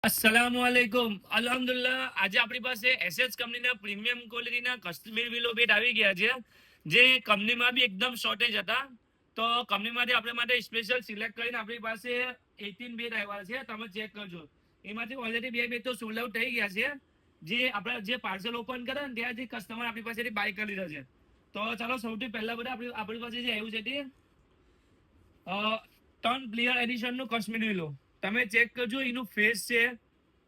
અસલામુઅલૈકુમ. અલ્હમ્દુલિલ્લાહ આજે આપણી પાસે એસએસ કંપનીના પ્રીમિયમ ક્વોલિટીના કાશ્મીર વિલો બેટ આવી ગયા છે, જે કંપનીમાં બી એકદમ શોર્ટેજ હતા. તો કંપનીમાંથી આપણે માટે સ્પેશિયલ સિલેક્ટ કરીને આપણી પાસે 18 બેટ આવ્યા છે. તમે ચેક કરજો. એમાંથી ઓલરેડી બે બેટ તો સોલ્ડ આઉટ થઈ ગયા છે. જે આપણે જે પાર્સલ ઓપન કરે ને ત્યાં જે કસ્ટમર આપણી પાસેથી બાય કરી લીધા છે. તો ચાલો સૌથી પહેલા બધા આપણી પાસે જે આવ્યું છે તે ટર્ન પ્લેયર એડિશનનું કાશ્મીર વિલો. તમે ચેક કરજો, એનું ફેસ છે,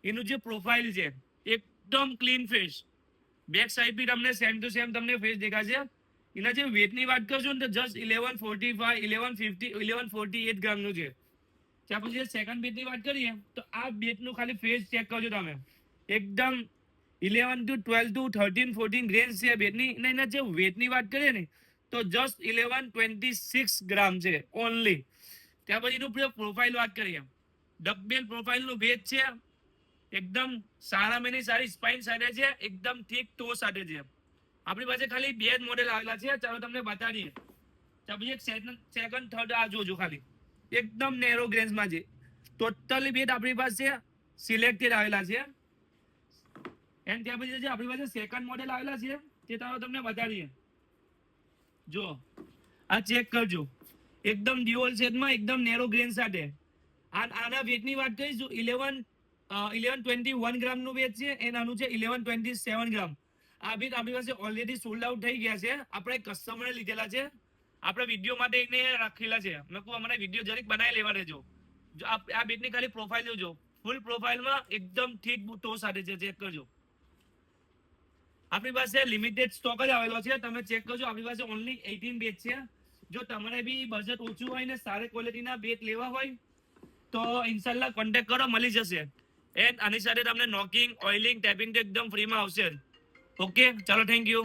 એનું જે પ્રોફાઇલ છે એકદમ ક્લીન ફેસ. બેક સાઈડ બી તમને સેમ ટુ સેમ તમને ફેસ દેખાશે. એના જે વેટની વાત કરજો ને તો જસ્ટ 1145, 1150, 1148 ગ્રામનું છે. ત્યાં પછી સેકન્ડ બેટની વાત કરીએ તો આ બેટનું ખાલી ફેસ ચેક કરજો તમે. એકદમ 11 to 12 to 13 14 રેન્જ છે બેટની. એના જે વેટની વાત કરીએ ને તો જસ્ટ 1126 ગ્રામ છે ઓનલી. ત્યાં પછી એનું પ્રોફાઇલ વાત કરીએ, ડબલ પ્રોફાઇલનું ભેજ છે. એકદમ સારામાંની સારી સ્પાઇન સાથે છે, એકદમ ઠીક ટો સાથે છે. આપણી પાસે ખાલી બે જ મોડેલ આવેલા છે, ચાલો તમને બતાડીએ. પછી એક સેકન્ડ થર્ડ આ જોજો, ખાલી એકદમ નેરો ગ્રેન્સમાં છે. ટોટલી બેટ આપણી પાસે સિલેક્ટેડ આવેલા છે. એન્ડ ત્યાં પછી જે આપણી પાસે સેકન્ડ મોડેલ આવેલા છે તે ચાલો તમને બતાડીએ. જો આ ચેક કરજો, એકદમ ડ્યુઅલ સેટમાં એકદમ નેરો ગ્રેન સાથે. આના વેટની વાત કરીશું 1121 ગ્રામનું વેટ છે, એન્ડ આનું છે 1127 ગ્રામ. આ બેટ આપણી પાસે ઓલરેડી સોલ્ડ આઉટ થઈ ગયા છે. આપણે કસ્ટમરે લીધેલા છે, આપણે વિડીયો માટે એને રાખેલા છે. મેં કહું અમારે વિડીયો જરીક બનાવી લેવા દેજો. જો આ બેટની ખાલી પ્રોફાઇલ જોજો, ફૂલ પ્રોફાઇલમાં એકદમ ઠીક ટો સાથે છે. ચેક કરજો, આપણી પાસે લિમિટેડ સ્ટોક જ આવેલો છે. તમે ચેક કરજો, આપણી પાસે ઓનલી 18 બેટ છે. જો તમારે બી બજેટ ઓછું હોય ને સારી ક્વોલિટીના બેટ લેવા હોય તો ઇન્શાલ્લાહ કોન્ટેક્ટ કરો, મળી જશે. એન્ડ આની સાથે તમને નોકિંગ, ઓઇલિંગ, ટેપિંગ તો એકદમ ફ્રીમાં આવશે. ઓકે, ચાલો, થેન્ક યુ.